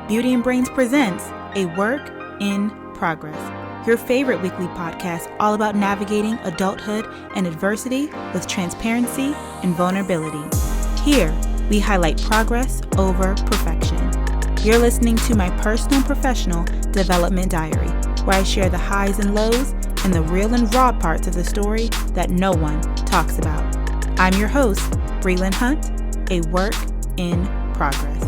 Beauty and Brains presents A Work in Progress, your favorite weekly podcast all about navigating adulthood and adversity with transparency and vulnerability. Here, we highlight progress over perfection. You're listening to my personal and professional development diary, where I share the highs and lows and the real and raw parts of the story that no one talks about. I'm your host, Brelynn Hunt, A Work in Progress.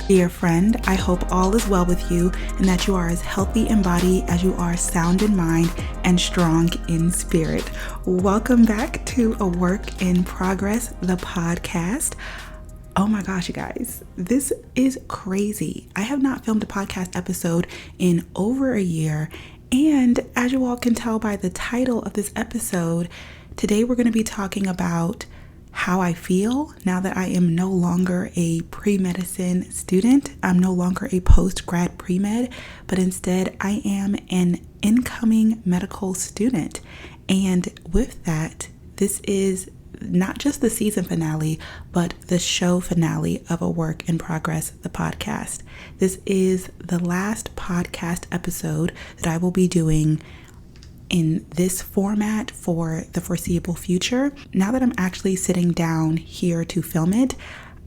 Dear friend, I hope all is well with you and that you are as healthy in body as you are sound in mind and strong in spirit. Welcome back to A Work in Progress, the podcast. Oh my gosh, you guys, this is crazy. I have not filmed a podcast episode in over a year. And as you all can tell by the title of this episode, today we're going to be talking about how I feel now that I am no longer a pre-medicine student. I'm no longer a post-grad pre-med, but instead I am an incoming medical student. And with that, this is not just the season finale, but the show finale of A Work in Progress, the podcast. This is the last podcast episode that I will be doing in this format for the foreseeable future. Now that I'm actually sitting down here to film it,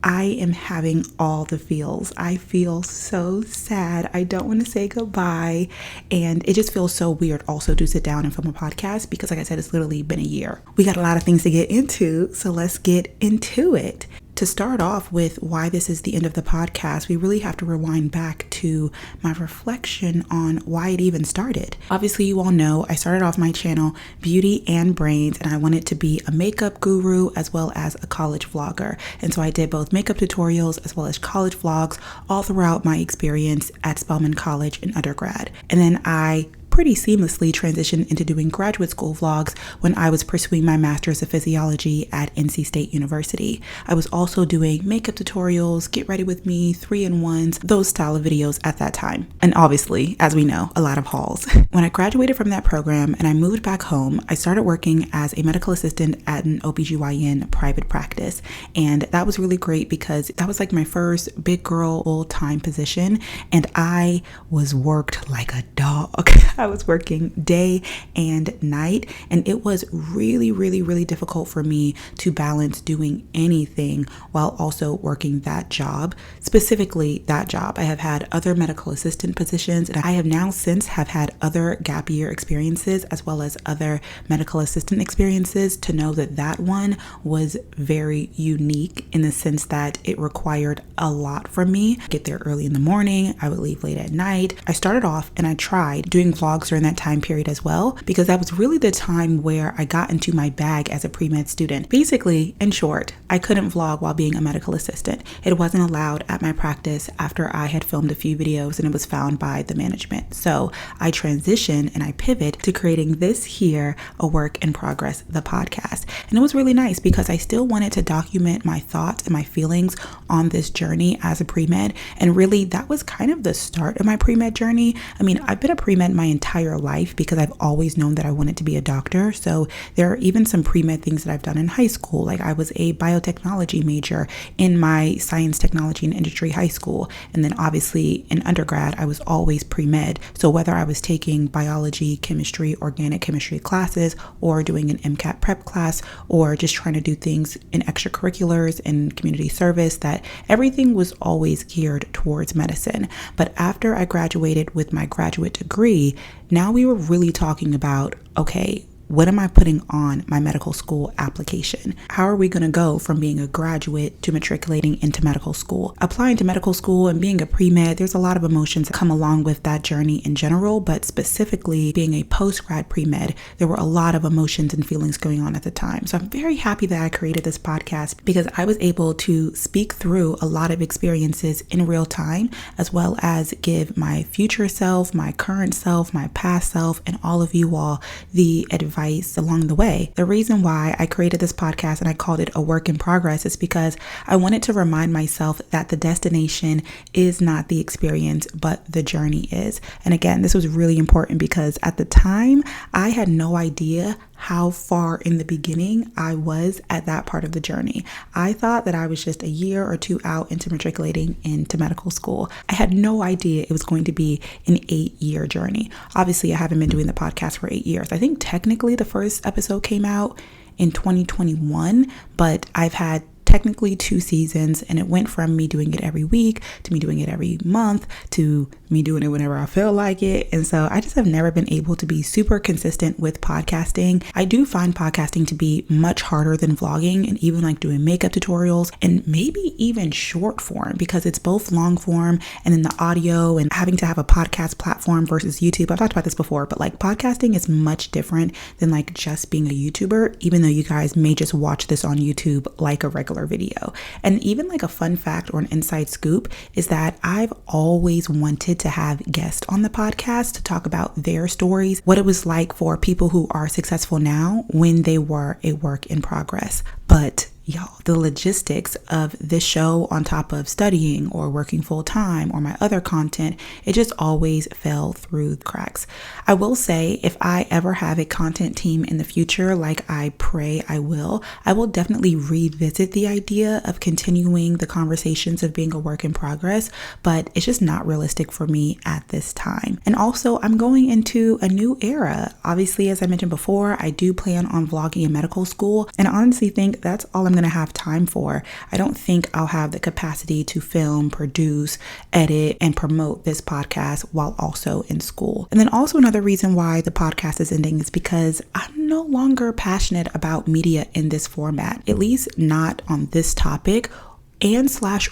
I am having all the feels. I feel so sad. I don't want to say goodbye. And it just feels so weird also to sit down and film a podcast because, like I said, it's literally been a year. We got a lot of things to get into, so let's get into it. To start off with why this is the end of the podcast, we really have to rewind back to my reflection on why it even started. Obviously, you all know I started off my channel Beauty and Brains, and I wanted to be a makeup guru as well as a college vlogger. And so I did both makeup tutorials as well as college vlogs all throughout my experience at Spelman College in undergrad. And then I pretty seamlessly transitioned into doing graduate school vlogs when I was pursuing my master's of physiology at NC State University. I was also doing makeup tutorials, get ready with me, 3-in-1s, those style of videos at that time. And obviously, as we know, a lot of hauls. When I graduated from that program and I moved back home, I started working as a medical assistant at an OBGYN private practice. And that was really great because that was like my first big girl full-time position. And I was worked like a dog. I was working day and night, and it was really, really, really difficult for me to balance doing anything while also working that job, specifically that job. I have had other medical assistant positions, and I have now since have had other gap year experiences as well as other medical assistant experiences to know that that one was very unique in the sense that it required a lot from me. Get there early in the morning, I would leave late at night. I started off and I tried doing vlogs during that time period as well, because that was really the time where I got into my bag as a pre-med student. Basically, in short, I couldn't vlog while being a medical assistant. It wasn't allowed at my practice after I had filmed a few videos and it was found by the management. So I transitioned and I pivot to creating this here, A Work in Progress, the podcast. And it was really nice because I still wanted to document my thoughts and my feelings on this journey as a pre-med. And really that was kind of the start of my pre-med journey. I mean, I've been a pre-med my entire life because I've always known that I wanted to be a doctor. So there are even some pre-med things that I've done in high school. Like I was a biotechnology major in my science, technology, and industry high school. And then obviously in undergrad, I was always pre-med. So whether I was taking biology, chemistry, organic chemistry classes, or doing an MCAT prep class, or just trying to do things in extracurriculars and community service, that everything was always geared towards medicine. But after I graduated with my graduate degree, now we were really talking about, okay, what am I putting on my medical school application? How are we going to go from being a graduate to matriculating into medical school? Applying to medical school and being a pre-med, there's a lot of emotions that come along with that journey in general, but specifically being a post-grad pre-med, there were a lot of emotions and feelings going on at the time. So I'm very happy that I created this podcast because I was able to speak through a lot of experiences in real time, as well as give my future self, my current self, my past self, and all of you all the advice along the way. The reason why I created this podcast and I called it A Work in Progress is because I wanted to remind myself that the destination is not the experience, but the journey is. And again, this was really important because at the time I had no idea how far in the beginning I was at that part of the journey. I thought that I was just a year or two out into matriculating into medical school. I had no idea it was going to be an 8-year journey. Obviously, I haven't been doing the podcast for 8 years. I think technically the first episode came out in 2021, but I've had technically 2 seasons, and it went from me doing it every week to me doing it every month to me doing it whenever I feel like it. And so I just have never been able to be super consistent with podcasting. I do find podcasting to be much harder than vlogging and even like doing makeup tutorials and maybe even short form, because it's both long form and then the audio and having to have a podcast platform versus YouTube. I've talked about this before, but like podcasting is much different than like just being a YouTuber, even though you guys may just watch this on YouTube like a regular video. And even like a fun fact or an inside scoop is that I've always wanted to have guests on the podcast to talk about their stories, what it was like for people who are successful now when they were a work in progress. But y'all, the logistics of this show on top of studying or working full time or my other content, it just always fell through the cracks. I will say, if I ever have a content team in the future, like I pray I will definitely revisit the idea of continuing the conversations of being a work in progress, but it's just not realistic for me at this time. And also, I'm going into a new era. Obviously, as I mentioned before, I do plan on vlogging in medical school, and I honestly think that's all I'm going to have time for. I don't think I'll have the capacity to film, produce, edit, and promote this podcast while also in school. And then also another reason why the podcast is ending is because I'm no longer passionate about media in this format, at least not on this topic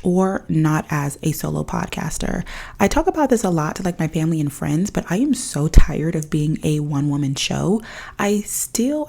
or not as a solo podcaster. I talk about this a lot to like my family and friends, but I am so tired of being a one-woman show. I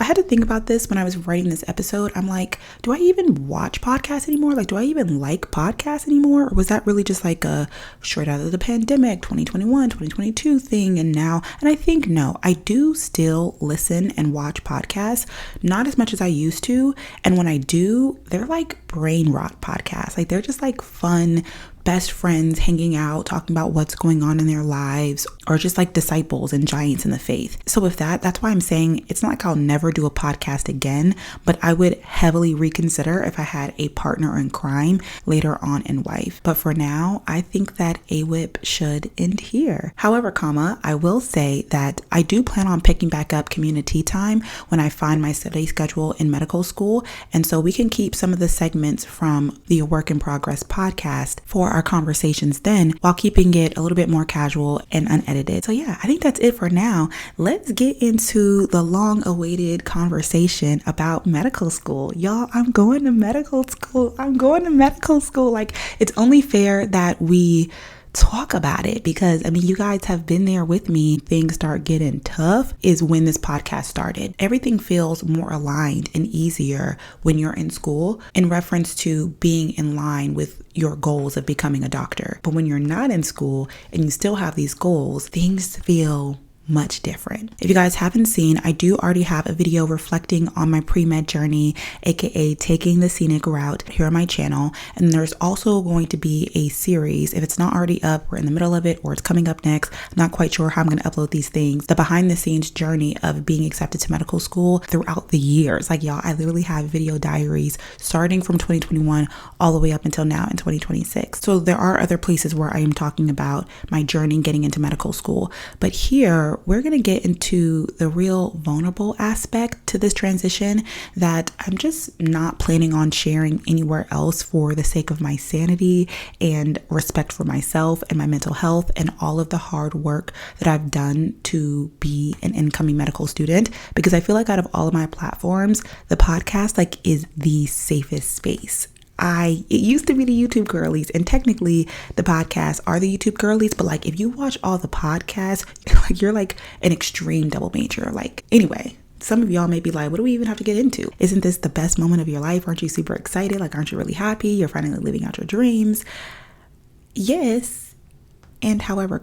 had to think about this when I was writing this episode. I'm like, do I even watch podcasts anymore? Like, do I even like podcasts anymore? Or was that really just like a straight out of the pandemic 2021, 2022 thing? And I think no, I do still listen and watch podcasts, not as much as I used to. And when I do, they're like brain rot podcasts. Like, they're just like fun best friends hanging out, talking about what's going on in their lives, or just like disciples and giants in the faith. So with that's why I'm saying it's not like I'll never do a podcast again, but I would heavily reconsider if I had a partner in crime later on in life. But for now, I think that AWIP should end here. However, I will say that I do plan on picking back up community time when I find my study schedule in medical school. And so we can keep some of the segments from the Work in Progress podcast for our conversations then, while keeping it a little bit more casual and unedited. So yeah, I think that's it for now. Let's get into the long awaited conversation about medical school. Y'all, I'm going to medical school. Like, it's only fair that we talk about it, because I mean, you guys have been there with me. Things start getting tough is when this podcast started. Everything feels more aligned and easier when you're in school in reference to being in line with your goals of becoming a doctor. But when you're not in school and you still have these goals, things feel much different. If you guys haven't seen, I do already have a video reflecting on my pre-med journey, aka taking the scenic route, here on my channel. And there's also going to be a series. If it's not already up, we're in the middle of it, or it's coming up next. I'm not quite sure how I'm going to upload these things. The behind the scenes journey of being accepted to medical school throughout the years. Like, y'all, I literally have video diaries starting from 2021 all the way up until now in 2026. So there are other places where I am talking about my journey getting into medical school. But here, we're going to get into the real vulnerable aspect to this transition that I'm just not planning on sharing anywhere else for the sake of my sanity and respect for myself and my mental health and all of the hard work that I've done to be an incoming medical student. Because I feel like out of all of my platforms, the podcast is the safest space. It used to be the YouTube girlies, and technically the podcasts are the YouTube girlies, but if you watch all the podcasts, you're like an extreme double major. Anyway, some of y'all may be like, what do we even have to get into? Isn't this the best moment of your life? Aren't you super excited? Aren't you really happy? You're finally living out your dreams. Yes. And however,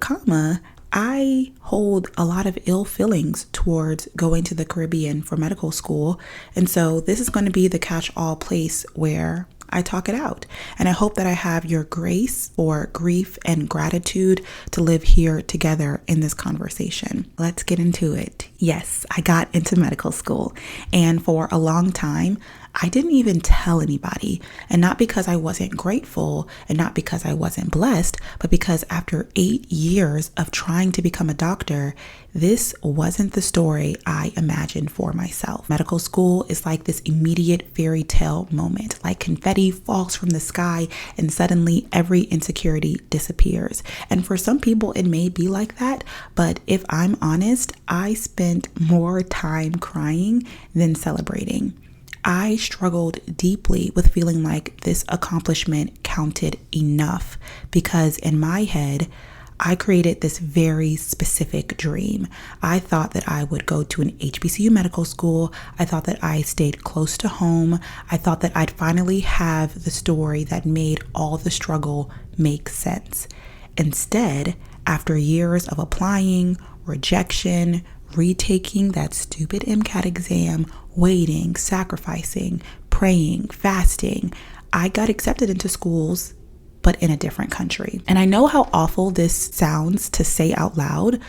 I hold a lot of ill feelings towards going to the Caribbean for medical school. And so this is going to be the catch-all place where I talk it out. And I hope that I have your grace or grief and gratitude to live here together in this conversation. Let's get into it. Yes, I got into medical school, and for a long time, I didn't even tell anybody, and not because I wasn't grateful and not because I wasn't blessed, but because after 8 years of trying to become a doctor, this wasn't the story I imagined for myself. Medical school is like this immediate fairy tale moment, like confetti falls from the sky and suddenly every insecurity disappears. And for some people, it may be like that, but if I'm honest, I spent more time crying than celebrating. I struggled deeply with feeling like this accomplishment counted enough because in my head, I created this very specific dream. I thought that I would go to an HBCU medical school. I thought that I stayed close to home. I thought that I'd finally have the story that made all the struggle make sense. Instead, after years of applying, rejection, retaking that stupid MCAT exam, waiting, sacrificing, praying, fasting, I got accepted into schools, but in a different country. And I know how awful this sounds to say out loud,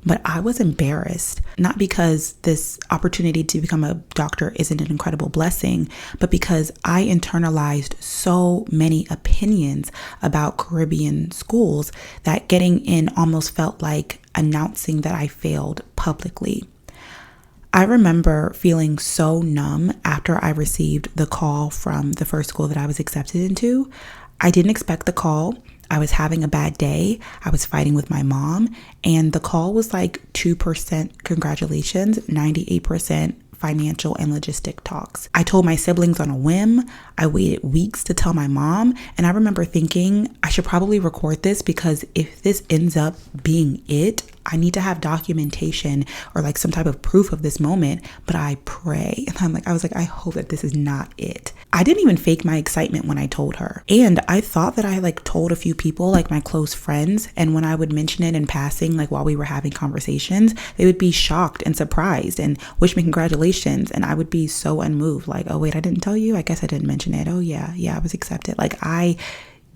but I was embarrassed, not because this opportunity to become a doctor isn't an incredible blessing, but because I internalized so many opinions about Caribbean schools that getting in almost felt like announcing that I failed publicly. I remember feeling so numb after I received the call from the first school that I was accepted into. I didn't expect the call. I was having a bad day. I was fighting with my mom, and the call was like 2% congratulations, 98% financial and logistic talks. I told my siblings on a whim. I waited weeks to tell my mom, and I remember thinking I should probably record this because if this ends up being it, I need to have documentation or like some type of proof of this moment, but I pray. And I was like, I hope that this is not it. I didn't even fake my excitement when I told her. And I thought that I told a few people, like my close friends. And when I would mention it in passing, like while we were having conversations, they would be shocked and surprised and wish me congratulations. And I would be so unmoved, like, oh wait, I didn't tell you. I guess I didn't mention it. Oh yeah, I was accepted. Like I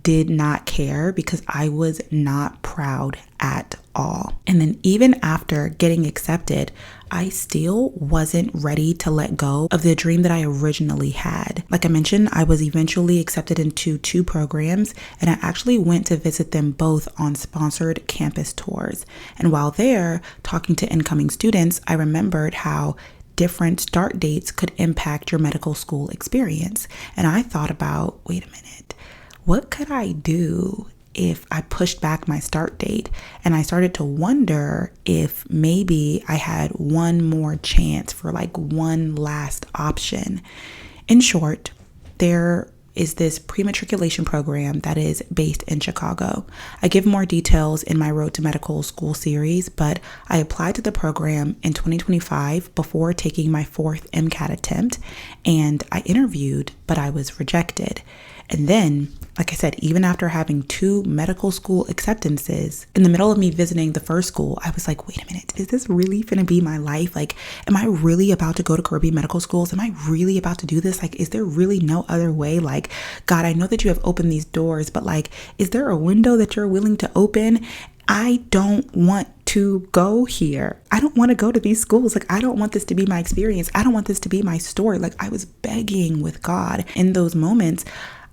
did not care because I was not proud at all. And then even after getting accepted, I still wasn't ready to let go of the dream that I originally had. Like I mentioned, I was eventually accepted into 2 programs, and I actually went to visit them both on sponsored campus tours. And while there, talking to incoming students, I remembered how different start dates could impact your medical school experience. And I thought about, wait a minute, what could I do if I pushed back my start date? And I started to wonder if maybe I had one more chance for like one last option. In short, there is this pre-matriculation program that is based in Chicago. I give more details in my Road to Medical School series, but I applied to the program in 2025 before taking my 4th MCAT attempt, and I interviewed, but I was rejected. And then, like I said, even after having 2 medical school acceptances, in the middle of me visiting the first school, I was like, wait a minute, is this really gonna be my life? Like, am I really about to go to Caribbean medical schools? Am I really about to do this? Like, is there really no other way? Like, God, I know that you have opened these doors, but like, is there a window that you're willing to open? I don't want to go here. I don't want to go to these schools. Like, I don't want this to be my experience. I don't want this to be my story. Like, I was begging with God. In those moments,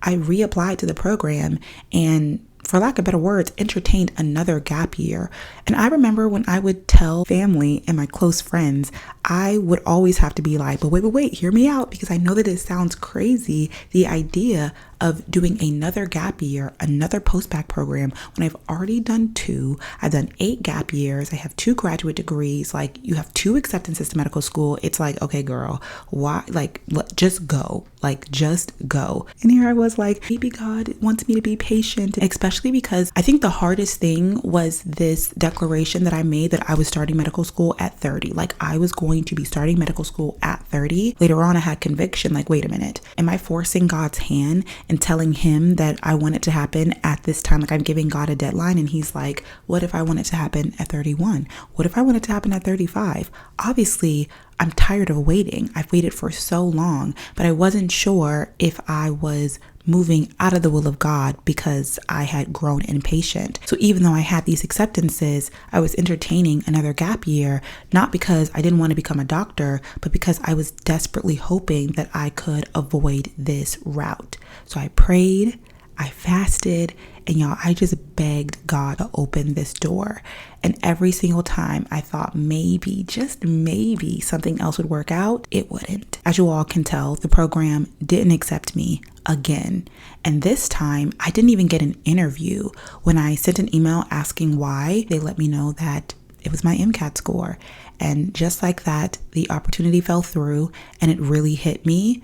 I reapplied to the program and, for lack of better words, entertained another gap year. And I remember when I would tell family and my close friends, I would always have to be like, but wait, hear me out, because I know that it sounds crazy, the idea of doing another gap year, another post-bac program, when I've already done 2. I've done 8 gap years. I have 2 graduate degrees. Like, you have 2 acceptances to medical school. It's like, okay, girl, why? Like, just go. Like, just go. And here I was like, maybe God wants me to be patient, especially because I think the hardest thing was this declaration that I made that I was starting medical school at 30. Like, I was going to be starting medical school at 30. Later on, I had conviction, like, wait a minute, am I forcing God's hand and telling him that I want it to happen at this time? Like, I'm giving God a deadline, and he's like, what if I want it to happen at 31? What if I want it to happen at 35? Obviously, I'm tired of waiting. I've waited for so long, but I wasn't sure if I was moving out of the will of God because I had grown impatient. So even though I had these acceptances, I was entertaining another gap year, not because I didn't want to become a doctor, but because I was desperately hoping that I could avoid this route. So I prayed, I fasted, and y'all, I just begged God to open this door. And every single time I thought maybe, just maybe, something else would work out, it wouldn't. As you all can tell, the program didn't accept me again. And this time, I didn't even get an interview. When I sent an email asking why, they let me know that it was my MCAT score. And just like that, the opportunity fell through, and it really hit me.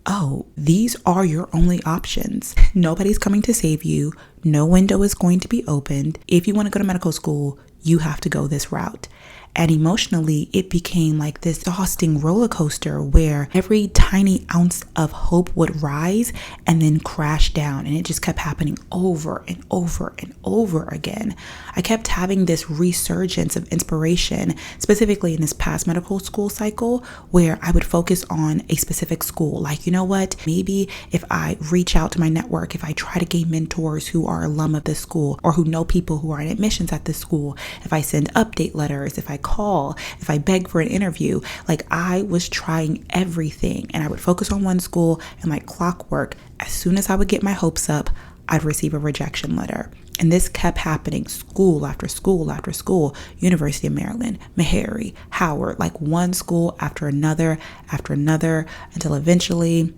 Oh, these are your only options. Nobody's coming to save you. No window is going to be opened. If you want to go to medical school, you have to go this route. And emotionally, it became like this exhausting roller coaster where every tiny ounce of hope would rise and then crash down. And it just kept happening over and over and over again. I kept having this resurgence of inspiration, specifically in this past medical school cycle, where I would focus on a specific school. Like, you know what? Maybe if I reach out to my network, if I try to gain mentors who are alum of this school or who know people who are in admissions at this school, if I send update letters, if I call, if I beg for an interview, like I was trying everything, and I would focus on one school, and like clockwork, as soon as I would get my hopes up, I'd receive a rejection letter. And this kept happening school after school after school, University of Maryland, Meharry, Howard, like one school after another, until eventually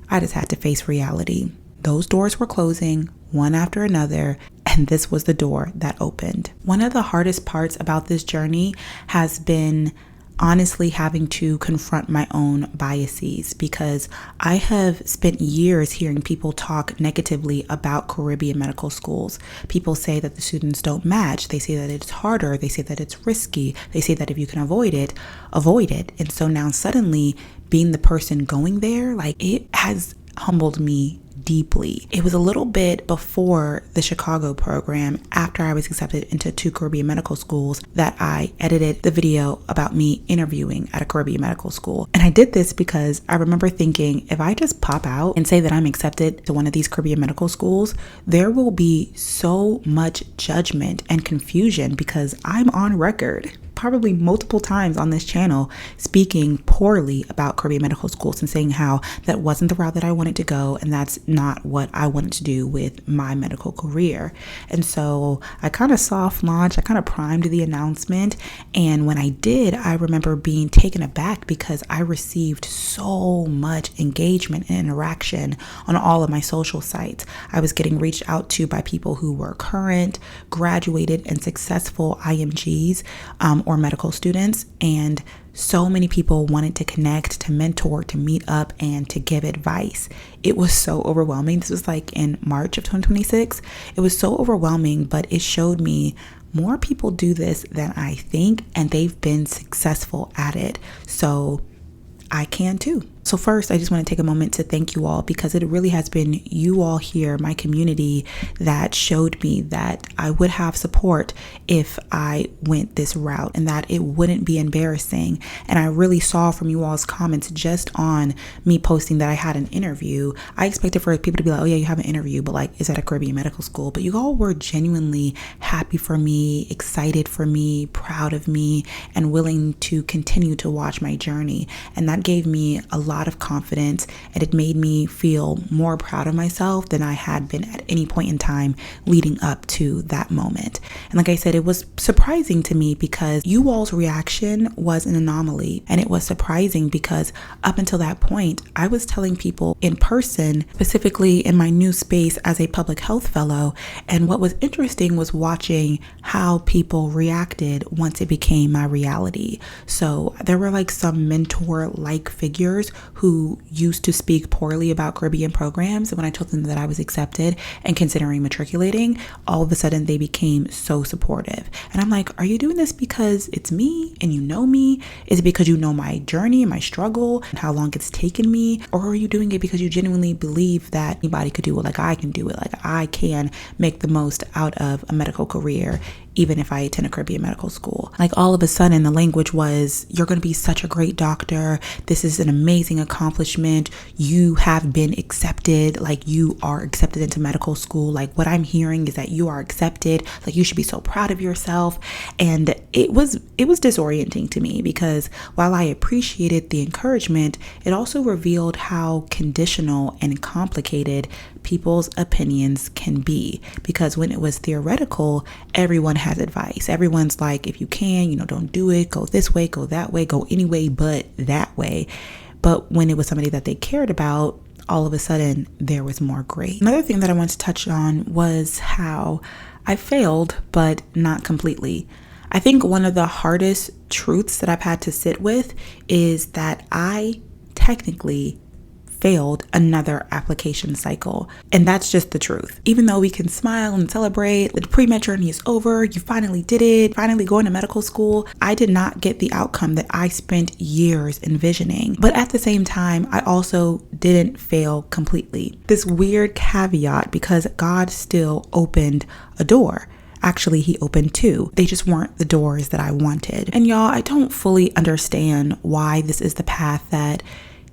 I just had to face reality. Those doors were closing one after another, and this was the door that opened. One of the hardest parts about this journey has been honestly having to confront my own biases, because I have spent years hearing people talk negatively about Caribbean medical schools. People say that the students don't match. They say that it's harder. They say that it's risky. They say that if you can avoid it, avoid it. And so now suddenly being the person going there, like, it has humbled me deeply. It was a little bit before the Chicago program, after I was accepted into 2 Caribbean medical schools, that I edited the video about me interviewing at a Caribbean medical school. And I did this because I remember thinking, if I just pop out and say that I'm accepted to one of these Caribbean medical schools, there will be so much judgment and confusion, because I'm on record probably multiple times on this channel speaking poorly about Caribbean medical schools and saying how that wasn't the route that I wanted to go, and that's not what I wanted to do with my medical career. And so I kind of soft launched, I kind of primed the announcement, and when I did, I remember being taken aback because I received so much engagement and interaction on all of my social sites. I was getting reached out to by people who were current, graduated, and successful IMGs or medical students, and so many people wanted to connect, to mentor, to meet up, and to give advice. It was so overwhelming. This was like in March of 2026. It was so overwhelming, but it showed me more people do this than I think, and they've been successful at it. So I can too. So first, I just want to take a moment to thank you all, because it really has been you all here, my community, that showed me that I would have support if I went this route, and that it wouldn't be embarrassing. And I really saw from you all's comments just on me posting that I had an interview. I expected for people to be like, oh yeah, you have an interview, but like, is that a Caribbean medical school? But you all were genuinely happy for me, excited for me, proud of me, and willing to continue to watch my journey. And that gave me a lot of confidence, and it made me feel more proud of myself than I had been at any point in time leading up to that moment. And like I said, it was surprising to me because you all's reaction was an anomaly, and it was surprising because up until that point, I was telling people in person, specifically in my new space as a public health fellow, and what was interesting was watching how people reacted once it became my reality. So there were like some mentor-like figures who used to speak poorly about Caribbean programs. And when I told them that I was accepted and considering matriculating, all of a sudden they became so supportive. And I'm like, are you doing this because it's me and you know me? Is it because you know my journey, my struggle, and how long it's taken me? Or are you doing it because you genuinely believe that anybody could do it like I can do it? Like I can make the most out of a medical career even if I attend a Caribbean medical school. Like all of a sudden the language was, you're going to be such a great doctor. This is an amazing accomplishment. You have been accepted. Like you are accepted into medical school. Like what I'm hearing is that you are accepted. Like you should be so proud of yourself. And it was disorienting to me because while I appreciated the encouragement, it also revealed how conditional and complicated people's opinions can be. Because when it was theoretical, everyone has advice. Everyone's like, if you can, don't do it, go this way, go that way, go any way but that way. But when it was somebody that they cared about, all of a sudden there was more grace. Another thing that I want to touch on was how I failed, but not completely. I think one of the hardest truths that I've had to sit with is that I technically failed another application cycle. And that's just the truth. Even though we can smile and celebrate, the pre-med journey is over, you finally did it, finally going to medical school, I did not get the outcome that I spent years envisioning. But at the same time, I also didn't fail completely. This weird caveat, because God still opened a door. Actually, he opened two. They just weren't the doors that I wanted. And y'all, I don't fully understand why this is the path that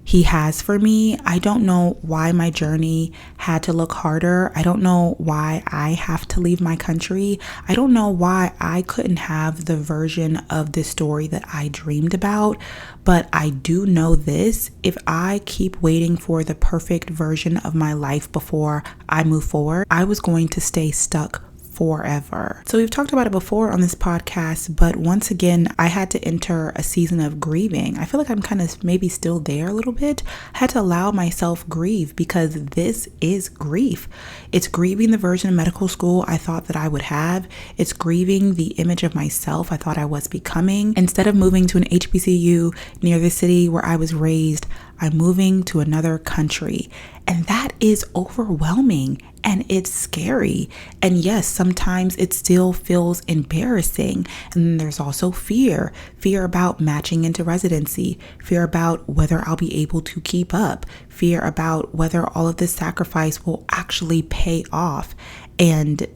he has for me. I don't know why my journey had to look harder. I don't know why I have to leave my country. I don't know why I couldn't have the version of this story that I dreamed about. But I do know this: if I keep waiting for the perfect version of my life before I move forward, I was going to stay stuck forever. So we've talked about it before on this podcast, but once again, I had to enter a season of grieving. I feel like I'm kind of maybe still there a little bit. I had to allow myself grieve because this is grief. It's grieving the version of medical school I thought that I would have. It's grieving the image of myself I thought I was becoming. Instead of moving to an HBCU near the city where I was raised, I'm moving to another country. And that is overwhelming and it's scary. And yes, sometimes it still feels embarrassing. And then there's also fear about matching into residency, fear about whether I'll be able to keep up, fear about whether all of this sacrifice will actually pay off. And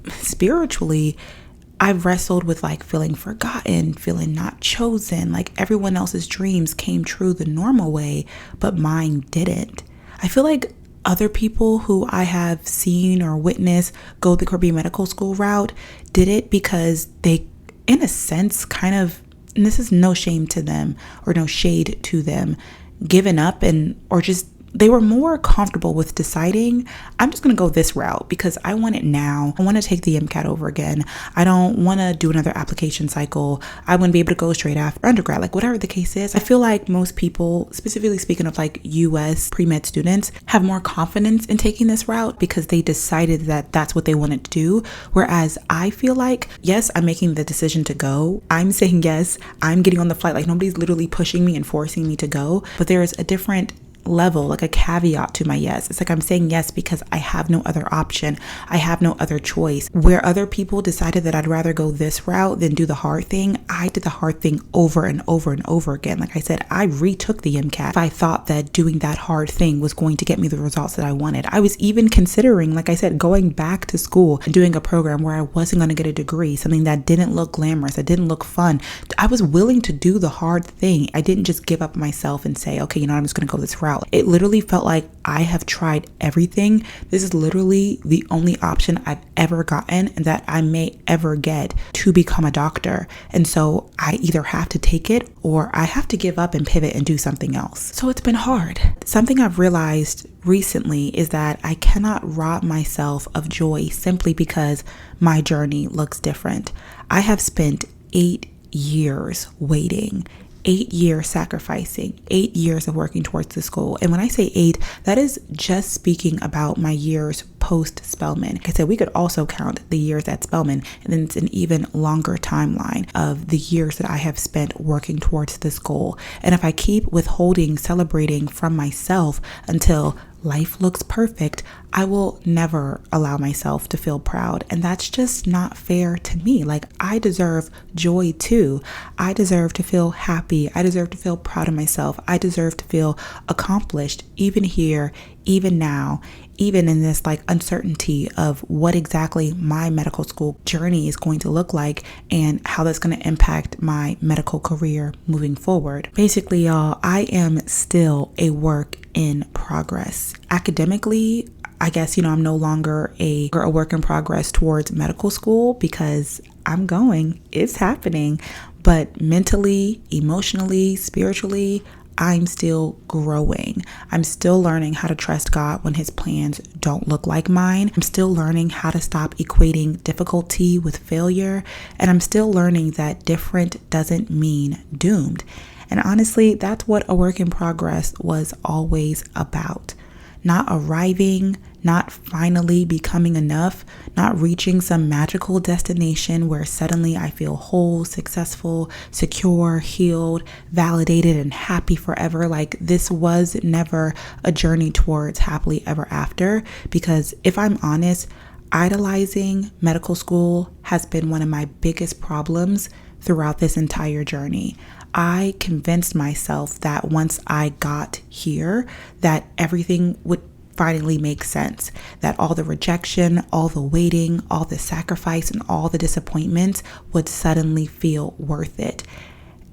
spiritually, I've wrestled with feeling forgotten, feeling not chosen, like everyone else's dreams came true the normal way, but mine didn't. I feel like other people who I have seen or witnessed go the Caribbean medical school route did it because they, in a sense, kind of, and this is no shame to them or no shade to them, given up or just they were more comfortable with deciding, I'm just going to go this route because I want it now. I want to take the MCAT over again. I don't want to do another application cycle. I want to be able to go straight after undergrad, whatever the case is. I feel like most people, specifically speaking of US pre-med students, have more confidence in taking this route because they decided that that's what they wanted to do. Whereas I feel like, yes, I'm making the decision to go. I'm saying yes. I'm getting on the flight. Nobody's literally pushing me and forcing me to go. But there is a different level, a caveat to my yes. It's I'm saying yes because I have no other option. I have no other choice. Where other people decided that I'd rather go this route than do the hard thing, I did the hard thing over and over and over again. Like I said, I retook the MCAT if I thought that doing that hard thing was going to get me the results that I wanted. I was even considering, like I said, going back to school and doing a program where I wasn't going to get a degree, something that didn't look glamorous, that didn't look fun. I was willing to do the hard thing. I didn't just give up myself and say, okay, I'm just going to go this route. It literally felt like I have tried everything. This is literally the only option I've ever gotten and that I may ever get to become a doctor. And so I either have to take it or I have to give up and pivot and do something else. So it's been hard. Something I've realized recently is that I cannot rob myself of joy simply because my journey looks different. I have spent 8 years waiting, 8 years sacrificing, 8 years of working towards this goal. And when I say 8, that is just speaking about my years post Spelman. Like I said, we could also count the years at Spelman, and then it's an even longer timeline of the years that I have spent working towards this goal. And if I keep withholding, celebrating from myself until life looks perfect, I will never allow myself to feel proud. And that's just not fair to me. Like, I deserve joy too. I deserve to feel happy. I deserve to feel proud of myself. I deserve to feel accomplished, even here, even now, even in this like uncertainty of what exactly my medical school journey is going to look like and how that's going to impact my medical career moving forward. Basically, y'all, I am still a work in progress. Academically, I guess, I'm no longer a work in progress towards medical school because I'm going, it's happening. But mentally, emotionally, spiritually, I'm still growing. I'm still learning how to trust God when his plans don't look like mine. I'm still learning how to stop equating difficulty with failure. And I'm still learning that different doesn't mean doomed. And honestly, that's what a work in progress was always about. Not arriving, not finally becoming enough, not reaching some magical destination where suddenly I feel whole, successful, secure, healed, validated, and happy forever. Like, this was never a journey towards happily ever after, because if I'm honest, idolizing medical school has been one of my biggest problems throughout this entire journey. I convinced myself that once I got here, that everything would finally make sense, that all the rejection, all the waiting, all the sacrifice, and all the disappointments would suddenly feel worth it.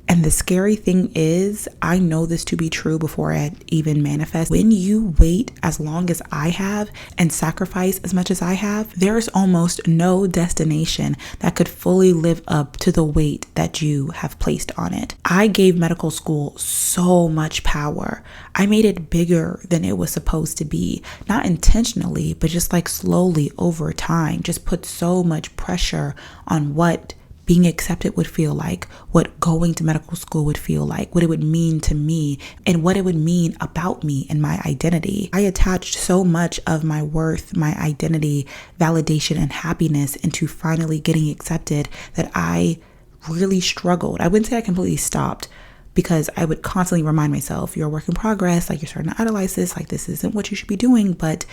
And the scary thing is, I know this to be true before it even manifests. When you wait as long as I have and sacrifice as much as I have, there's almost no destination that could fully live up to the weight that you have placed on it. I gave medical school so much power. I made it bigger than it was supposed to be, not intentionally, but just like slowly over time, just put so much pressure on what being accepted would feel like, what going to medical school would feel like, what it would mean to me, and what it would mean about me and my identity. I attached so much of my worth, my identity, validation, and happiness into finally getting accepted that I really struggled. I wouldn't say I completely stopped, because I would constantly remind myself, you're a work in progress, like you're starting to idolize this, like this isn't what you should be doing. But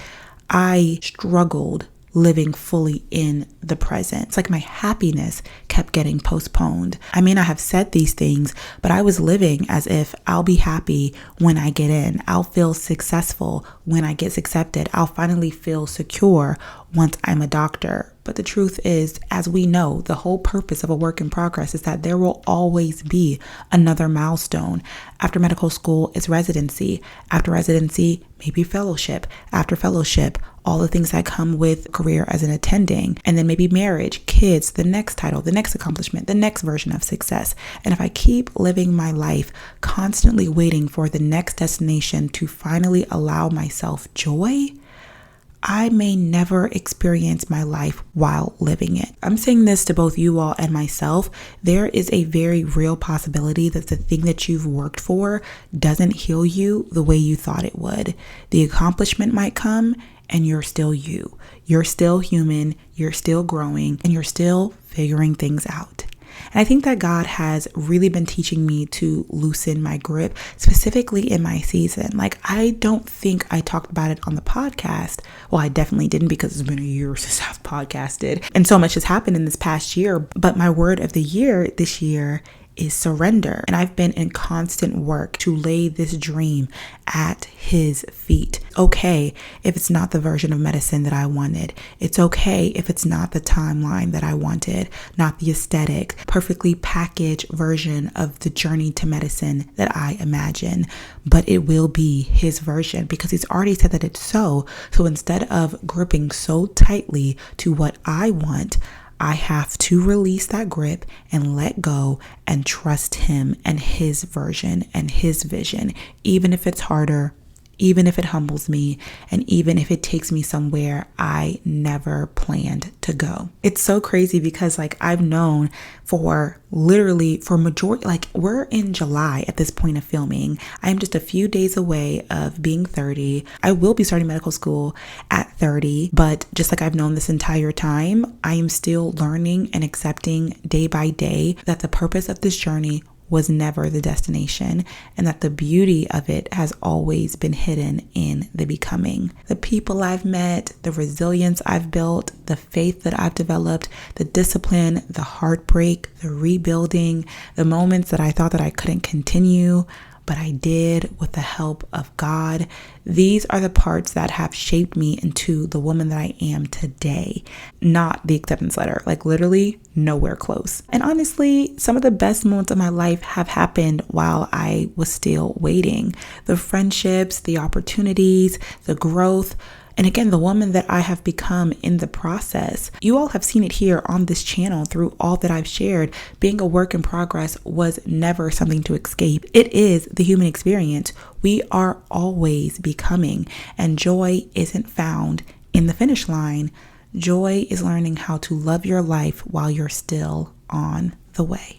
I struggled living fully in the present. It's like my happiness kept getting postponed. I may not have said these things, but I was living as if I'll be happy when I get in. I'll feel successful when I get accepted. I'll finally feel secure once I'm a doctor. But the truth is, as we know, the whole purpose of a work in progress is that there will always be another milestone. After medical school is residency. After residency, maybe fellowship. After fellowship, all the things that come with career as an attending. And then maybe marriage, kids, the next title, the next accomplishment, the next version of success. And if I keep living my life constantly waiting for the next destination to finally allow myself joy, I may never experience my life while living it. I'm saying this to both you all and myself. There is a very real possibility that the thing that you've worked for doesn't heal you the way you thought it would. The accomplishment might come and you're still you. You're still human, you're still growing, and you're still figuring things out. And I think that God has really been teaching me to loosen my grip, specifically in my season. Like, I don't think I talked about it on the podcast. Well, I definitely didn't, because it's been a year since I've podcasted. And so much has happened in this past year. But my word of the year this year is surrender. And I've been in constant work to lay this dream at his feet. Okay, if it's not the version of medicine that I wanted. It's okay if it's not the timeline that I wanted, not the aesthetic, perfectly packaged version of the journey to medicine that I imagine. But it will be his version, because he's already said that it's so. So instead of gripping so tightly to what I want, I have to release that grip and let go and trust him and his version and his vision, even if it's harder, even if it humbles me, and even if it takes me somewhere I never planned to go. It's so crazy because I've known for majority, we're in July at this point of filming. I'm just a few days away of being 30. I will be starting medical school at 30, but just like I've known this entire time, I am still learning and accepting day by day that the purpose of this journey was never the destination, and that the beauty of it has always been hidden in the becoming. The people I've met, the resilience I've built, the faith that I've developed, the discipline, the heartbreak, the rebuilding, the moments that I thought that I couldn't continue, but I did with the help of God. These are the parts that have shaped me into the woman that I am today, not the acceptance letter, like literally nowhere close. And honestly, some of the best moments of my life have happened while I was still waiting. The friendships, the opportunities, the growth, and again, the woman that I have become in the process. You all have seen it here on this channel through all that I've shared. Being a work in progress was never something to escape. It is the human experience. We are always becoming, and joy isn't found in the finish line. Joy is learning how to love your life while you're still on the way.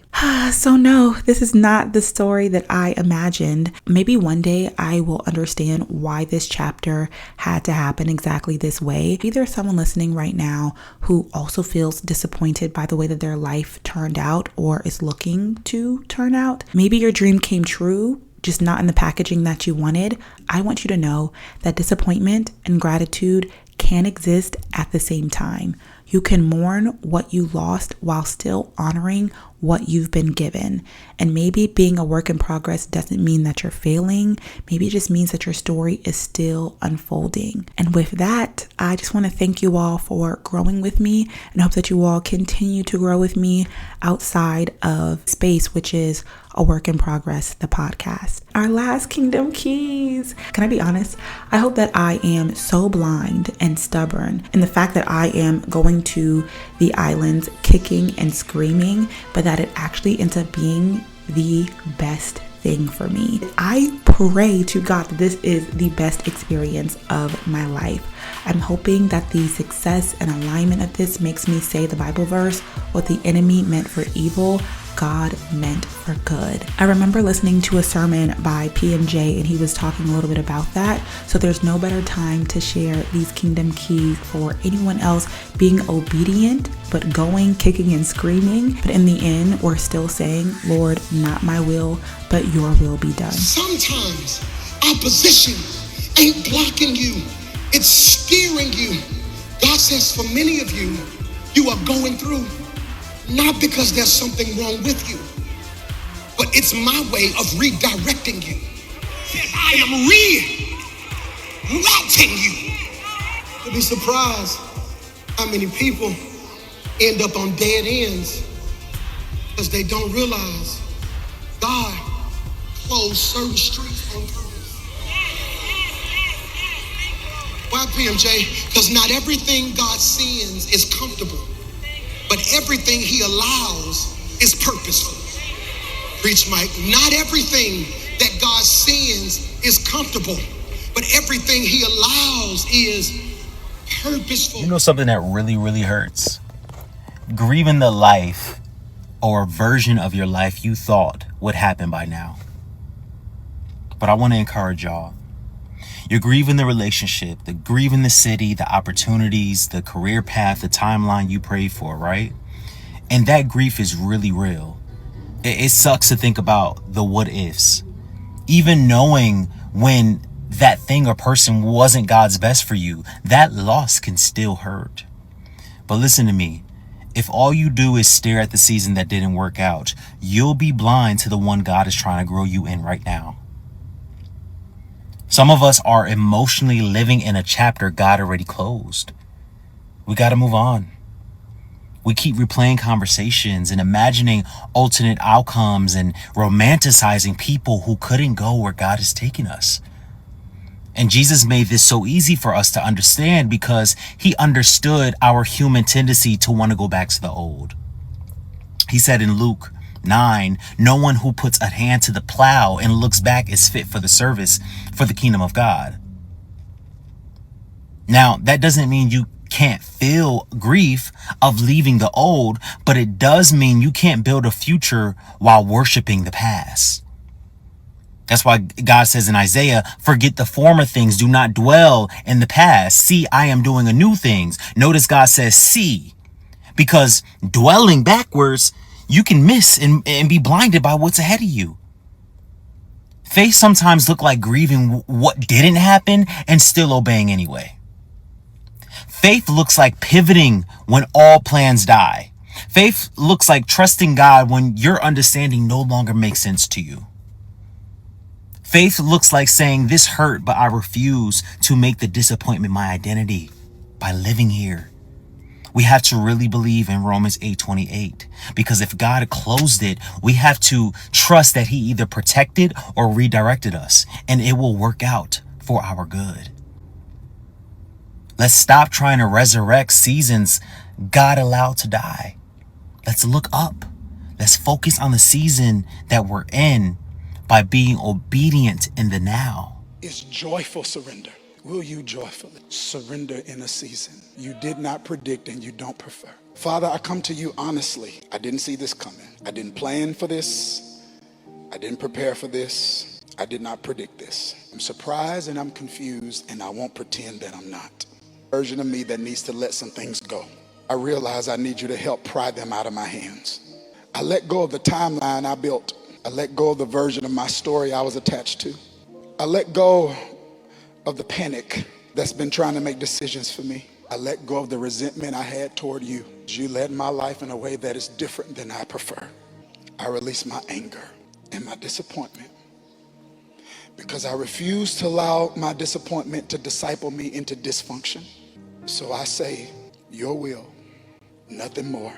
So no, this is not the story that I imagined. Maybe one day I will understand why this chapter had to happen exactly this way. Maybe there's someone listening right now who also feels disappointed by the way that their life turned out or is looking to turn out. Maybe your dream came true, just not in the packaging that you wanted. I want you to know that disappointment and gratitude can exist at the same time. You can mourn what you lost while still honoring what you've been given. And maybe being a work in progress doesn't mean that you're failing. Maybe it just means that your story is still unfolding. And with that, I just want to thank you all for growing with me, and hope that you all continue to grow with me outside of space, which is a work in progress, the podcast. Our last kingdom keys. Can I be honest? I hope that I am so blind and stubborn in the fact that I am going to the islands kicking and screaming, but that it actually ends up being the best thing for me. I pray to God that this is the best experience of my life. I'm hoping that the success and alignment of this makes me say the Bible verse, what the enemy meant for evil, God meant for good. I remember listening to a sermon by PMJ, and he was talking a little bit about that. So there's no better time to share these kingdom keys for anyone else being obedient, but going, kicking and screaming. But in the end, we're still saying, Lord, not my will, but your will be done. Sometimes opposition ain't blocking you. It's steering you. God says for many of you, you are going through not because there's something wrong with you, but it's my way of redirecting you. I am rerouting you. You'll be surprised how many people end up on dead ends because they don't realize God closed certain streets on purpose. Why, PMJ? Because not everything God sends is comfortable, but everything he allows is purposeful. Preach, Mike. Not everything that God sends is comfortable, but everything he allows is purposeful. You know something that really, really hurts? Grieving the life or version of your life you thought would happen by now. But I want to encourage y'all. You're grieving the relationship, grieving the city, the opportunities, the career path, the timeline you prayed for, right? And that grief is really real. It sucks to think about the what ifs. Even knowing when that thing or person wasn't God's best for you, that loss can still hurt. But listen to me. If all you do is stare at the season that didn't work out, you'll be blind to the one God is trying to grow you in right now. Some of us are emotionally living in a chapter God already closed. We got to move on. We keep replaying conversations and imagining alternate outcomes and romanticizing people who couldn't go where God is taking us. And Jesus made this so easy for us to understand because he understood our human tendency to want to go back to the old. He said in Luke 9, no one who puts a hand to the plow and looks back is fit for the service for the kingdom of God. Now, that doesn't mean you can't feel grief of leaving the old, but it does mean you can't build a future while worshiping the past. That's why God says in Isaiah, forget the former things, do not dwell in the past. See, I am doing a new thing. Notice God says see, because dwelling backwards, you can miss and be blinded by what's ahead of you. Faith sometimes look like grieving what didn't happen and still obeying anyway. Faith looks like pivoting when all plans die. Faith looks like trusting God when your understanding no longer makes sense to you. Faith looks like saying, this hurt, but I refuse to make the disappointment my identity by living here. We have to really believe in Romans 8:28, because if God closed it, we have to trust that he either protected or redirected us, and it will work out for our good. Let's stop trying to resurrect seasons God allowed to die. Let's look up. Let's focus on the season that we're in by being obedient in the now. It's joyful surrender. Will you joyfully surrender in a season you did not predict and you don't prefer? Father, I come to you honestly. I didn't see this coming. I didn't plan for this. I didn't prepare for this. I did not predict this. I'm surprised and I'm confused, and I won't pretend that I'm not. Version of me that needs to let some things go. I realize I need you to help pry them out of my hands. I let go of the timeline I built. I let go of the version of my story I was attached to. I let go of the panic that's been trying to make decisions for me. I let go of the resentment I had toward you. You led my life in a way that is different than I prefer. I release my anger and my disappointment because I refuse to allow my disappointment to disciple me into dysfunction. So I say, your will, nothing more,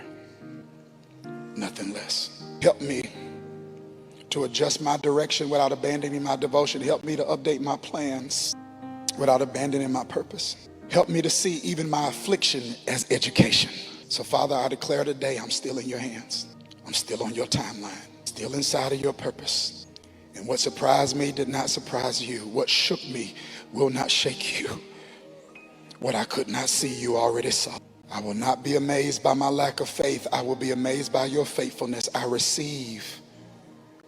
nothing less. Help me to adjust my direction without abandoning my devotion. Help me to update my plans without abandoning my purpose. Help me to see even my affliction as education. So Father, I declare today I'm still in your hands. I'm still on your timeline, still inside of your purpose. And what surprised me did not surprise you. What shook me will not shake you. What I could not see, you already saw. I will not be amazed by my lack of faith. I will be amazed by your faithfulness. I receive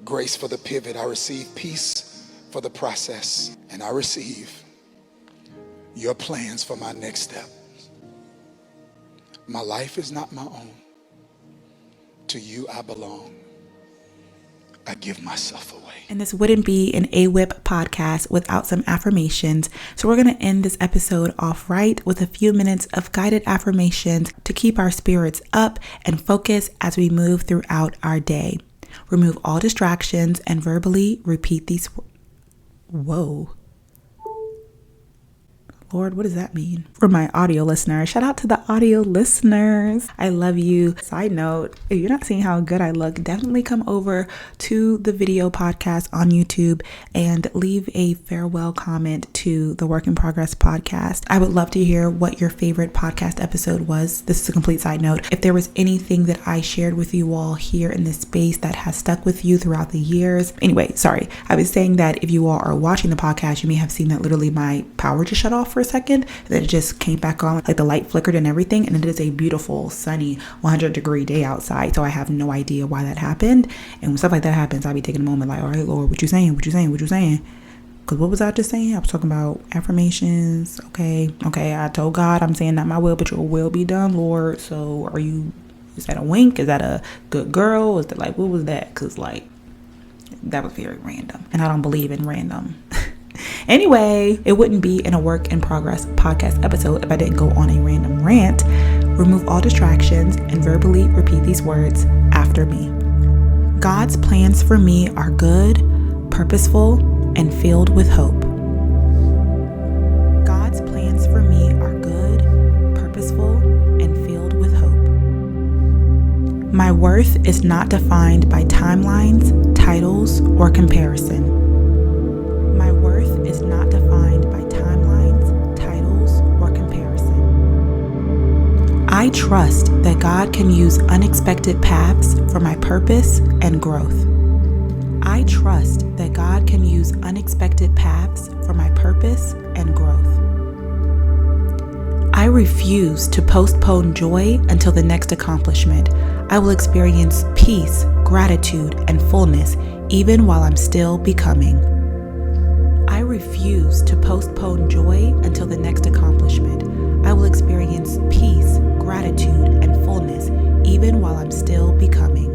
grace for the pivot. I receive peace for the process. And I receive your plans for my next step. My life is not my own. To you I belong. I give myself away. And this wouldn't be an AWIP podcast without some affirmations. So we're going to end this episode off right with a few minutes of guided affirmations to keep our spirits up and focus as we move throughout our day. Remove all distractions and verbally repeat these. Whoa. Lord, what does that mean? For my audio listeners, shout out to the audio listeners. I love you. Side note, if you're not seeing how good I look, definitely come over to the video podcast on YouTube and leave a farewell comment to the Work in Progress podcast. I would love to hear what your favorite podcast episode was. This is a complete side note. If there was anything that I shared with you all here in this space that has stuck with you throughout the years. Anyway, sorry. I was saying that if you all are watching the podcast, you may have seen that literally my power just shut off for a second, and then it just came back on, like the light flickered and everything, and it is a beautiful sunny 100-degree day outside, so I have no idea why that happened. And when stuff like that happens, I'll be taking a moment like, all right, Lord, what you saying, because what was I just saying? I was talking about affirmations. Okay, I told God I'm saying not my will but your will be done, Lord. So is that a wink? Is that a good girl? Is that like, what was that? Because like that was very random, and I don't believe in random. Anyway, it wouldn't be in a Work in Progress podcast episode if I didn't go on a random rant. Remove all distractions and verbally repeat these words after me. God's plans for me are good, purposeful, and filled with hope. God's plans for me are good, purposeful, and filled with hope. My worth is not defined by timelines, titles, or comparison. My worth is not defined by timelines, titles, or comparison. I trust that God can use unexpected paths for my purpose and growth. I trust that God can use unexpected paths for my purpose and growth. I refuse to postpone joy until the next accomplishment. I will experience peace, gratitude, and fullness even while I'm still becoming. I refuse to postpone joy until the next accomplishment. I will experience experience peace, gratitude, and fullness even while I'm still becoming. I refuse to postpone joy until the next accomplishment. I will experience peace, gratitude, and fullness even while I'm still becoming. I refuse to postpone joy until the next accomplishment. I will experience peace, gratitude, and fullness even while I'm still becoming.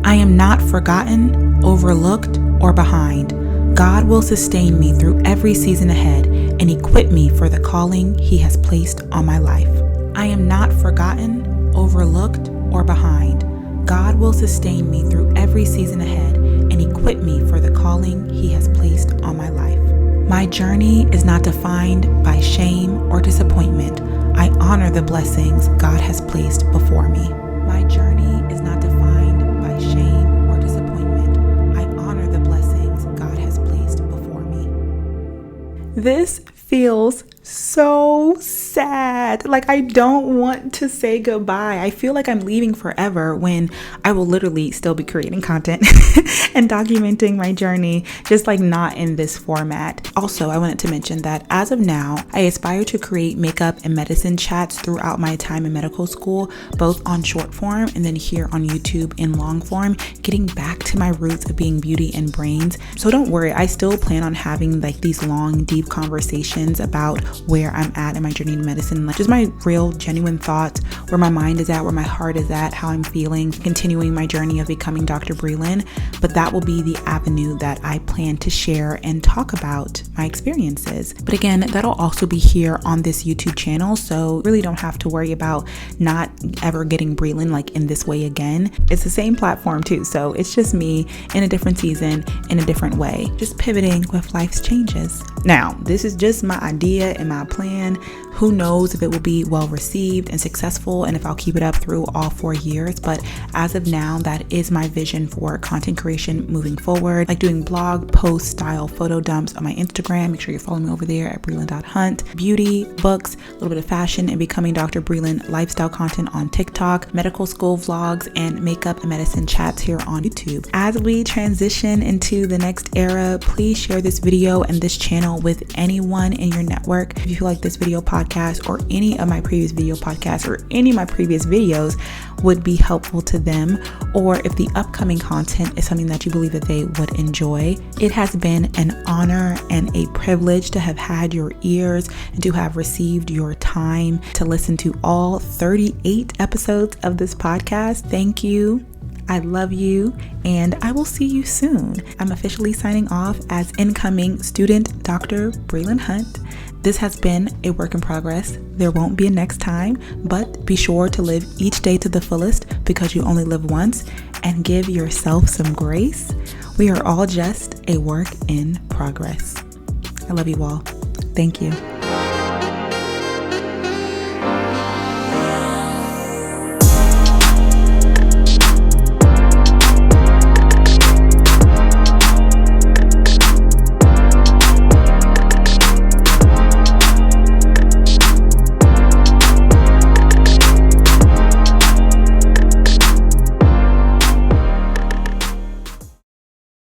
I am not forgotten, overlooked, or behind. God will sustain me through every season ahead and equip me for the calling He has placed on my life. I am not forgotten, overlooked, or behind. God will sustain me through every season ahead and equip me for the calling He has placed on my life. My journey is not defined by shame or disappointment. I honor the blessings God has placed before me. My journey is not defined by shame or disappointment. I honor the blessings God has placed before me. This feels so sad. Like, I don't want to say goodbye. I feel like I'm leaving forever when I will literally still be creating content and documenting my journey, just like not in this format. Also, I wanted to mention that as of now, I aspire to create makeup and medicine chats throughout my time in medical school, both on short form and then here on YouTube in long form, getting back to my roots of being beauty and brains. So don't worry, I still plan on having like these long, deep conversations about where I'm at in my journey in medicine, like just my real genuine thoughts, where my mind is at, where my heart is at, how I'm feeling, continuing my journey of becoming Dr. Brelynn. But that will be the avenue that I plan to share and talk about my experiences. But again, that'll also be here on this YouTube channel, so really don't have to worry about not ever getting Brelynn like in this way again. It's the same platform too, so it's just me in a different season, in a different way, just pivoting with life's changes. Now, this is just my idea and my plan. Who knows if it will be well received and successful and if I'll keep it up through all 4 years. But as of now, that is my vision for content creation moving forward, like doing blog post style photo dumps on my Instagram. Make sure you're following me over there at Brelynn.hunt. Beauty, books, a little bit of fashion and becoming Dr. Brelynn lifestyle content on TikTok, medical school vlogs, and makeup and medicine chats here on YouTube. As we transition into the next era, please share this video and this channel with anyone in your network. If you feel like this video podcast or any of my previous video podcasts or any of my previous videos would be helpful to them, or if the upcoming content is something that you believe that they would enjoy. It has been an honor and a privilege to have had your ears and to have received your time to listen to all 38 episodes of this podcast. Thank you. I love you, and I will see you soon. I'm officially signing off as incoming student Dr. Brelynn Hunt. This has been a work in progress. There won't be a next time, but be sure to live each day to the fullest because you only live once, and give yourself some grace. We are all just a work in progress. I love you all. Thank you.